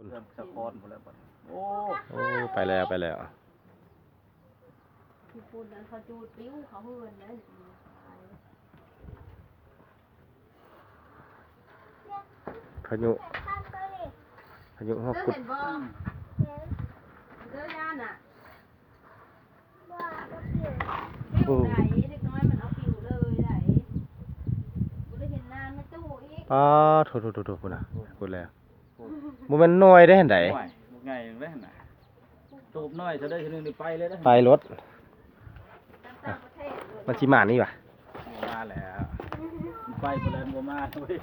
เริ่มสะคอนหมดแล้วโอ้ โอ้ไปแล้วที่พูดนั้นเขาจูดปิ้วเขาเฮือนนั่น พายุฮอกกุด เห็นบ่เด้อย่านอ่ะปิ้วไหนเด็กน้อยมันเอาปิ้วเลยไหนบ่ได้เห็นนานมาตู้อีก ป้าโถพุ่นน่ะพูดแล้วบ่แม่นน้อยได้เห็นได ห่วยบ่ไงได้หั่นน่ะตูบน้อยจะได้ทีนึงนี่ไปเลยนะ ไปรถ ต่างประเทศ มันสิมานี่ว่ะ มาแล้วไปบ่แล้วบ่มาเว้ย